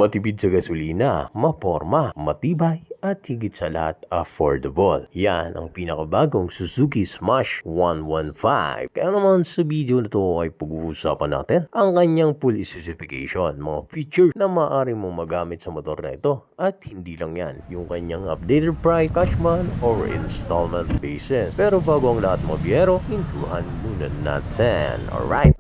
Matipid sa gasolina, maporma, matibay, at higit sa lahat affordable. Yan ang pinakabagong Suzuki Smash 115. Kaya naman sa video na to ay pag-uusapan natin ang kanyang full specification, mga feature na maaari mong magamit sa motor na ito. At hindi lang yan, yung kanyang updated price, cashman or installment basis. Pero bago ang lahat mga biyero, intuhan muna natin. Alright!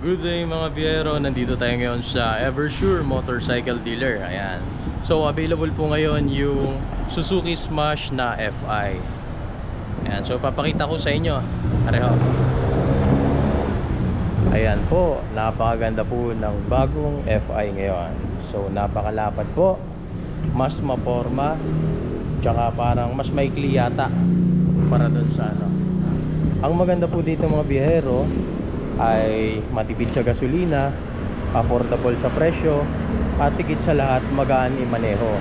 Good day mga biyero, nandito tayo ngayon sa Eversure Motorcycle Dealer. Ayan. So available po ngayon yung Suzuki Smash na FI. Ayan, so papakita ko sa inyo. Pareho. Ayan po, napakaganda po ng bagong FI ngayon. So napakalapad po, mas maporma, tsaka parang mas maikli yata para dun sa ano. Ang maganda po dito mga biyero ay matipid sa gasolina, affordable sa presyo, at higit sa lahat magaan i-maneho.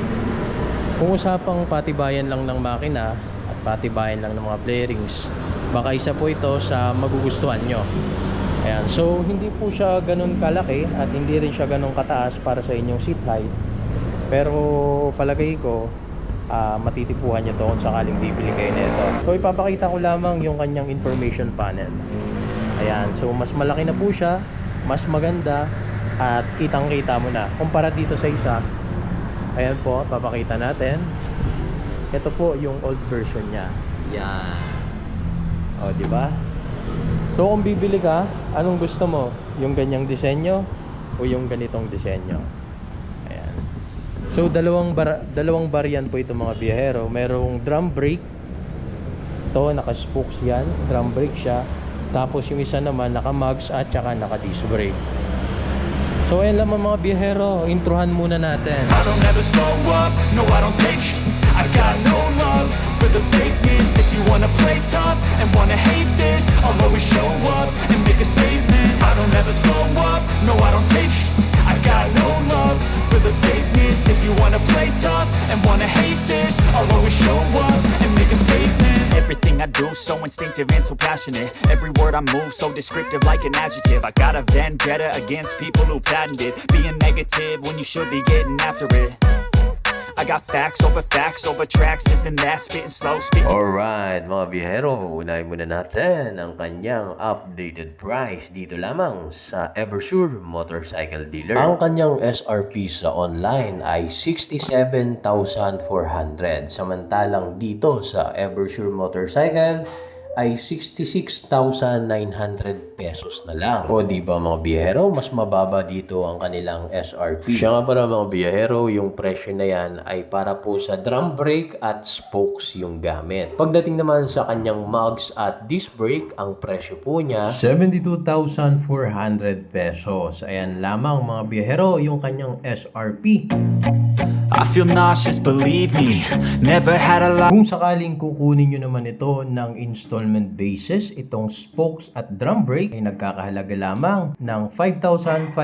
Kung usapang patibayan lang ng makina at patibayan lang ng mga bearings, baka isa po ito sa magugustuhan nyo. Ayan, so hindi po siya ganun kalaki at hindi rin siya ganun kataas para sa inyong seat height. Pero palagay ko matitipuhan nyo to kung sakaling bibili kayo nito. So ipapakita ko lamang yung kanyang information panel. Ayan, so mas malaki na po siya, mas maganda, at kitang kita mo na kumpara dito sa isa. Ayan po, papakita natin. Ito po yung old version niya. Yan. O, di ba? So kung bibili ka, anong gusto mo? Yung ganyang disenyo o yung ganitong disenyo? Ayan. So dalawang variant po ito mga biyahero. Merong drum brake. Ito, naka-spokes yan. Drum brake siya. Tapos yung isa naman naka-mugs at saka naka-disc brake. So ayan lang mga biyahero, introhan muna natin. I don't ever slow up, no I don't take I got no love for the fakeness. If you wanna play tough and wanna hate this, I'll always show up and make a statement. I don't ever slow up, no I don't take I got no love for the fakeness. If you wanna play tough and wanna hate this, I'll always show up and make a statement. Everything I do so instinctive and so passionate. Every word I move so descriptive like an adjective. I got a vendetta against people who patented being negative when you should be getting after it. I got facts over tracks, this and that, spitting slow, spitting. Alright mga biyahero, unahin muna natin ang kanyang updated price dito lamang sa Eversure Motorcycle Dealer. Ang kanyang SRP sa online ay 67,400. Samantalang dito sa Eversure Motorcycle ay 66,900 pesos na lang. O di ba mga biyahero, mas mababa dito ang kanilang SRP. Siya nga para mga biyahero, yung presyo na yan ay para po sa drum brake at spokes yung gamit. Pagdating naman sa kanyang mugs at disc brake, ang presyo po niya 72,400 pesos. Ayan lamang mga biyahero, yung kanyang SRP. I feel nauseous, believe me. Never had a lot. Kung sakaling kukunin nyo naman ito ng installment basis, itong spokes at drum brake ay nagkakahalaga lamang ng 5,500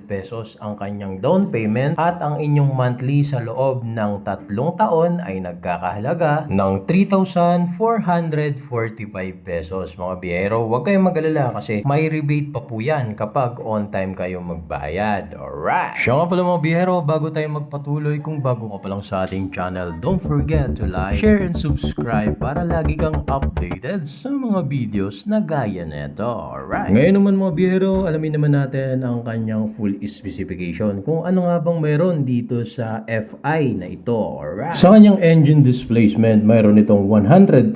pesos ang kanyang down payment, at ang inyong monthly sa loob ng 3 taon ay nagkakahalaga ng 3,445 pesos. Mga biyero, huwag kayong mag-alala kasi may rebate pa po yan kapag on time kayo magbayad. Alright! Siya nga pala mga biyero, bago tayo magpatuloy, kung bago ka pa lang sa ating channel, don't forget to like, share, and subscribe para lagi kang updated sa mga videos na gaya nito. Alright. Ngayon naman mga biyero, alamin naman natin ang kanyang full specification. Kung ano nga bang mayroon dito sa FI na ito. Alright. Sa kanyang engine displacement, mayroon itong 113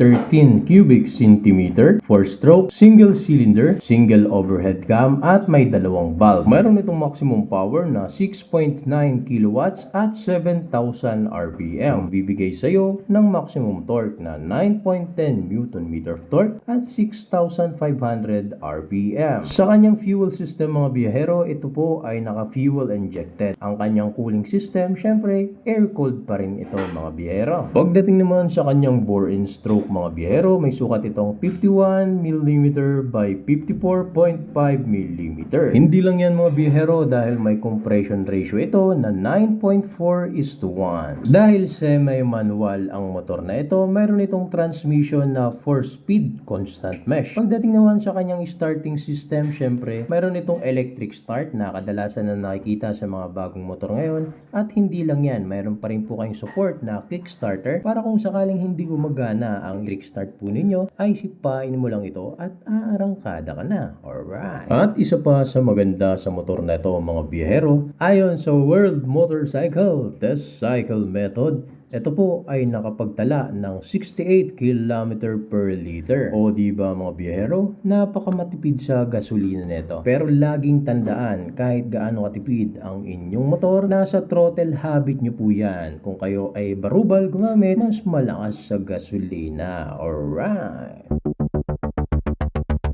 cubic centimeter, 4-stroke, single cylinder, single overhead cam, at may dalawang valve. Mayroon itong maximum power na 6.9 kilowatts at 7,000 RPM. Bibigay sa iyo ng maximum torque na 9.10 Newton meter of torque at 6,500 RPM. Sa kanyang fuel system mga biyahero, ito po ay naka-fuel injected. Ang kanyang cooling system, syempre, air-cooled pa rin ito mga biyahero. Pagdating naman sa kanyang bore-in stroke mga biyahero, may sukat itong 51mm by 54.5mm. Hindi lang yan mga biyahero dahil may compression ratio ito na 9.4 4:1. Dahil semi-manual ang motor na ito, mayroon itong transmission na 4-speed constant mesh. Pagdating naman sa kanyang starting system, syempre, mayroon itong electric start na kadalasan na nakikita sa mga bagong motor ngayon. At hindi lang yan, mayroon pa rin po kayong support na kickstarter para kung sakaling hindi gumagana ang kickstart po ninyo, ay sipain mo lang ito at aarangkada ka na. Alright. At isa pa sa maganda sa motor na ito mga biyahero, ayon sa World Motorcycle Test Cycle Method, ito po ay nakapagtala ng 68 km per liter. O di ba mga biyahero, napakamatipid sa gasolina nito. Pero laging tandaan, kahit gaano katipid ang inyong motor, nasa throttle habit nyo po yan. Kung kayo ay barubal gumamit, mas malakas sa gasolina. Alright.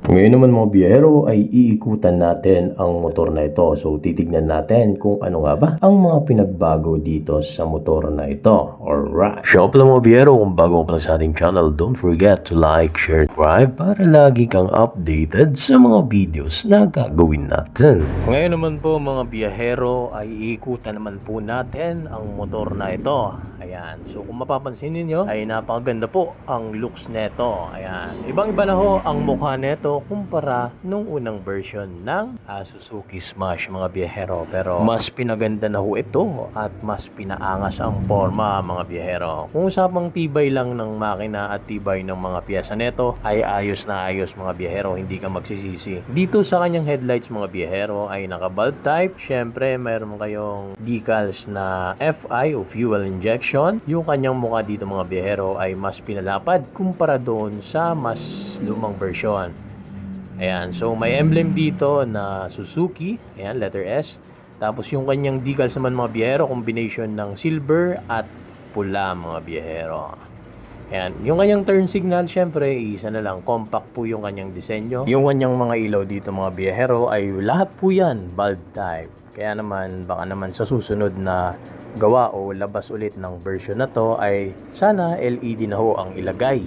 Ngayon naman mga biyahero ay iikutan natin ang motor na ito. So titignan natin kung ano nga ba ang mga pinagbago dito sa motor na ito. Alright. So pala mga biyahero, kung bago ka pa sa ating channel, don't forget to like, share, subscribe para lagi kang updated sa mga videos na gagawin natin. Ngayon naman po mga biyahero ay iikutan naman po natin ang motor na ito. Ayan. So kung mapapansin niyo ay napakaganda po ang looks nito. Ayan. Ibang-iba na ho ang mukha nito kumpara nung unang version ng Suzuki Smash mga biyahero. Pero mas pinaganda na ho ito at mas pinaangas ang forma mga biyahero. Kung usapang tibay lang ng makina at tibay ng mga piyesa nito ay ayos na ayos mga biyahero. Hindi ka magsisisi. Dito sa kanyang headlights mga biyahero ay naka-bulb type. Syempre mayroon kayong decals na FI o fuel injection. Yung kanyang mukha dito mga biyahero ay mas pinalapad kumpara doon sa mas lumang version. Ayan, so may emblem dito na Suzuki, ayan, letter S. Tapos yung kanyang decals naman mga biyahero, combination ng silver at pula mga biyahero. Ayan, yung kanyang turn signal, syempre, isa na lang, compact po yung kanyang disenyo. Yung kanyang mga ilaw dito mga biyahero ay lahat po yan, bulb type. Kaya naman, baka naman sa susunod na gawa o labas ulit ng version na to ay sana LED na ho ang ilagay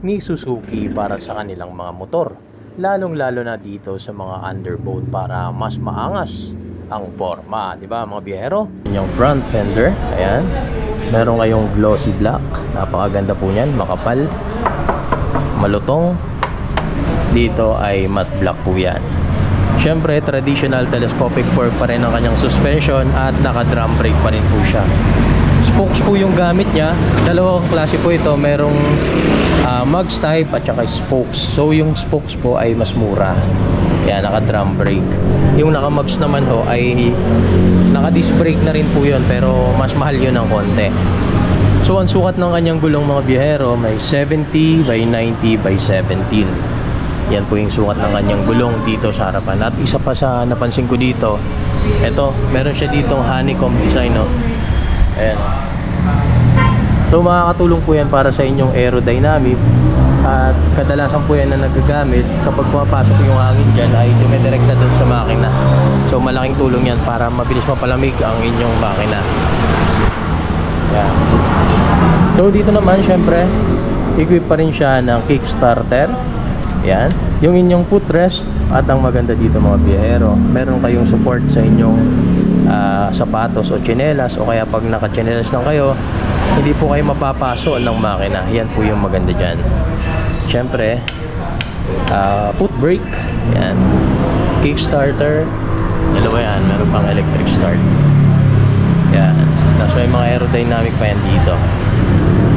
ni Suzuki para sa kanilang mga motor. Lalong-lalo na dito sa mga underbone para mas maangas ang forma, di ba mga biyahero? Yung front fender, ayan. Meron kayong glossy black. Napakaganda po niyan, makapal, malutong. Dito ay matte black po yan. Siyempre, traditional telescopic fork pa rin ang kanyang suspension at naka-drum brake pa rin po siya. Spokes po yung gamit niya. Dalawang klase po ito. Merong mugs type at saka spokes. So yung spokes po ay mas mura. Yan, naka-drum brake. Yung naka-mugs naman ho ay naka-disc brake na rin po yun, pero mas mahal yun ng konti. So ang sukat ng kanyang gulong mga biyahero may 70 by 90 by 17. Yan po yung sukat ng kanyang gulong dito sa harapan. At isa pa sa napansin ko dito, eto, meron siya ditong honeycomb design, no? Ayan. So makakatulong po yan para sa inyong aerodynamic. At kadalasan po yan na nagagamit kapag pumapasok yung hangin dyan ay dumidirekta doon sa makina. So malaking tulong yan para mabilis mapalamig ang inyong makina. Yan. So dito naman syempre equip pa rin siya ng kickstarter. Yan. Yung inyong footrest. At ang maganda dito mga biyahero, meron kayong support sa inyong sapatos o tsinelas, o kaya pag naka-tsinelas lang kayo, hindi po kayo mapapaso ng makina. Yan po yung maganda dyan. Syempre, foot brake, yan, kickstarter, dalawa yan, meron pang electric start. Yan. Tapos may mga aerodynamic pa yan dito.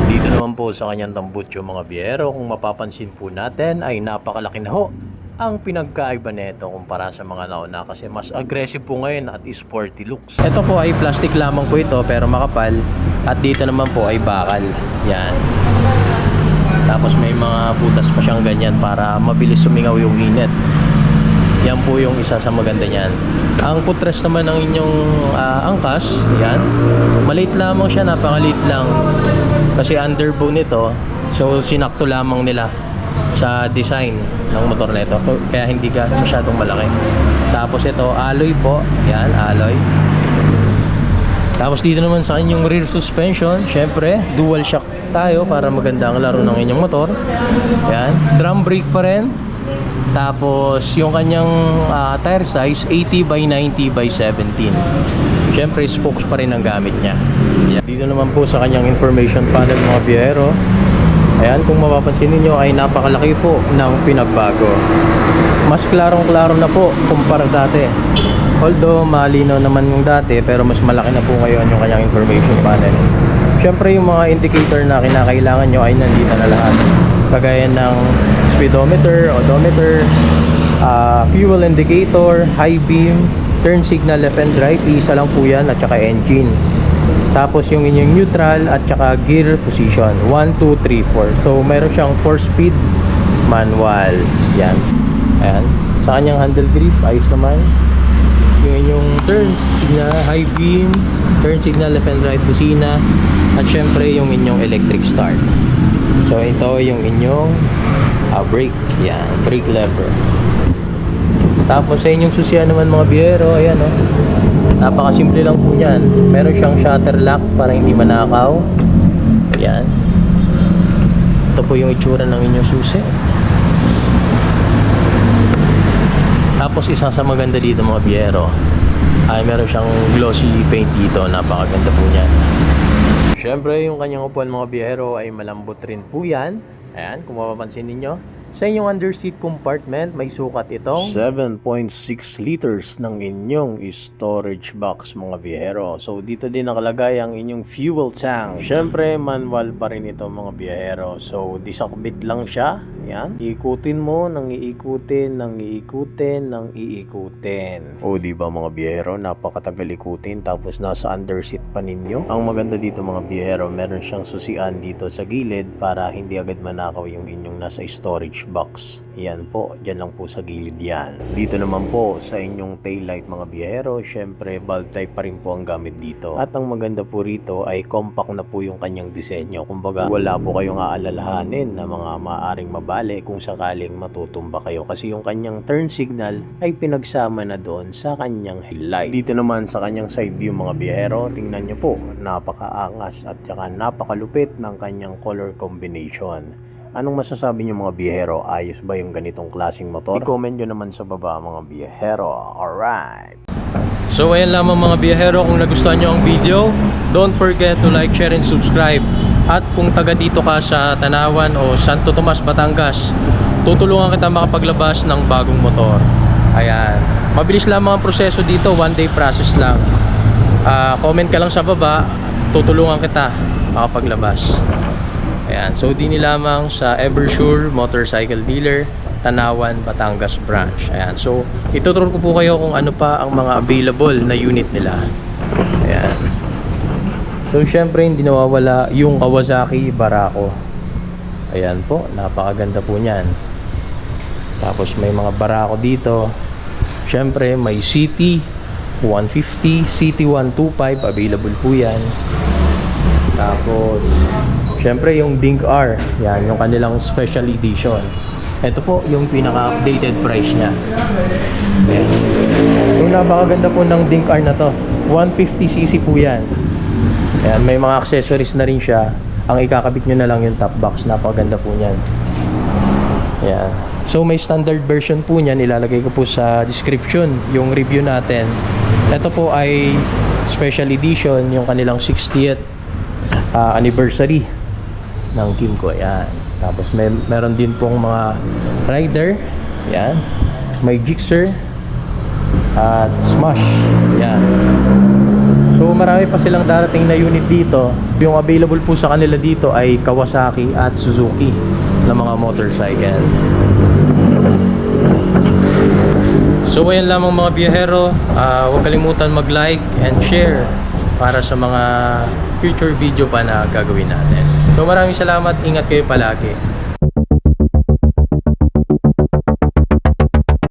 Dito naman po sa kanyang tambutso mga biyahero, kung mapapansin po natin ay napakalaki na ho ang pinagkaiba nito kumpara sa mga nauna, kasi mas aggressive po ngayon at sporty looks. Ito po ay plastic lamang po ito pero makapal, at dito naman po ay bakal. Yan. Tapos may mga butas pa siyang ganyan para mabilis sumingaw yung init. Yan po yung isa sa maganda niyan. Ang footrest naman ng inyong angkas, yan, maliit lamang siya, napakaliit lang. Kasi underbone ito, so sinakto lamang nila sa design ng motor na ito, kaya hindi ka masyadong malaki. Tapos ito, alloy po, yan, alloy. Tapos dito naman sa inyong rear suspension, syempre, dual shock tayo para maganda ang laro ng inyong motor. Yan, drum brake pa rin. Tapos yung kanyang tire size 80 by 90 by 17. Syempre spokes pa rin ang gamit niya. Dito naman po sa kanyang information panel mga biyahero, ayan, kung mapapansin niyo ay napakalaki po ng pinagbago. Mas klarong-klaro na po kumpara dati. Although malinaw naman yung dati, pero mas malaki na po ngayon yung kanyang information panel. Syempre yung mga indicator na kinakailangan nyo ay nandito na lahat. Kagaya ng speedometer, odometer, fuel indicator, high beam, turn signal left and right, isa lang po yan, at saka engine. Tapos yung inyong neutral at saka gear position 1, 2, 3, 4. So meron siyang 4-speed manual. Yan. Ayan. Sa kanyang handle grip, ayos naman. Yung inyong turn signal, high beam, turn signal left and right, busina, at syempre yung inyong electric start. So ito yung inyong brake. Yan, brake lever. Tapos sa inyong susian naman mga biyero, ayan o, napakasimple lang po yan. Meron siyang shutter lock para hindi manakaw. Ayan. Ito po yung itsura ng inyong susi. Tapos isa sa maganda dito mga biyero ay meron siyang glossy paint dito. Napakaganda po niyan. Syempre yung kanyang upuan mga biyero ay malambot rin po yan. Ayan, kung mapapansin ninyo, sa inyong underseat compartment may sukat itong 7.6 liters ng inyong storage box mga biyahero. So dito din nakalagay ang inyong fuel tank. Syempre manual pa rin ito mga biyahero. So disakbit lang siya. Yan. Iikutin mo, nang iikutin, nang iikutin, nang iikutin. O diba mga biyahero, napakatagal ikutin tapos nasa underseat pa ninyo. Ang maganda dito mga biyahero, meron siyang susian dito sa gilid para hindi agad manakaw yung inyong nasa storage box. Yan po, dyan lang po sa gilid yan. Dito naman po sa inyong taillight mga biyahero, syempre bulb type pa rin po ang gamit dito. At ang maganda po rito ay compact na po yung kanyang disenyo. Kumbaga wala po kayong aalalahanin na mga maaring mabali kung sakaling matutumba kayo. Kasi yung kanyang turn signal ay pinagsama na doon sa kanyang headlight. Dito naman sa kanyang side view mga biyahero, tingnan nyo po, napakaangas at saka napakalupit ng kanyang color combination. Anong masasabi niyo mga biyahero? Ayos ba yung ganitong klaseng motor? I-comment nyo naman sa baba mga biyahero. Alright! So ayan lamang mga biyahero, kung nagustuhan nyo ang video, don't forget to like, share, and subscribe. At kung taga dito ka sa Tanawan o Santo Tomas, Batangas, tutulungan kita makapaglabas ng bagong motor. Ayan. Mabilis lamang ang proseso dito, 1-day process lang. Comment ka lang sa baba, tutulungan kita makapaglabas. Ayan, so dini lamang sa Eversure Motorcycle Dealer, Tanawan, Batangas branch. Ayan, so ituturo ko po kayo kung ano pa ang mga available na unit nila. Ayan. So syempre hindi nawawala yung Kawasaki Barako. Ayan po, napakaganda po niyan. Tapos may mga Barako dito. Syempre may CT 150, CT 125 available po yan. Tapos syempre yung Dink R, yan yung kanilang special edition. Ito po yung pinaka-updated price niya. Ayan. Yung napakaganda po ng Dink R na to, 150cc po yan. Ayan, may mga accessories na rin siya. Ang ikakabit nyo na lang yung top box. Napakaganda po niyan. Ayan. So may standard version po niyan, ilalagay ko po sa description yung review natin. Ito po ay special edition, yung kanilang 60th anniversary ng Kymco. Ayan. Tapos meron din pong mga rider. Ayan. May Gixxer at Smash. Ayan. So marami pa silang darating na unit dito. Yung available po sa kanila dito ay Kawasaki at Suzuki na mga motorcycle. So ayan lamang mga biyahero, huwag kalimutan mag-like and share para sa mga future video pa na gagawin natin. So maraming salamat, ingat kayo palagi.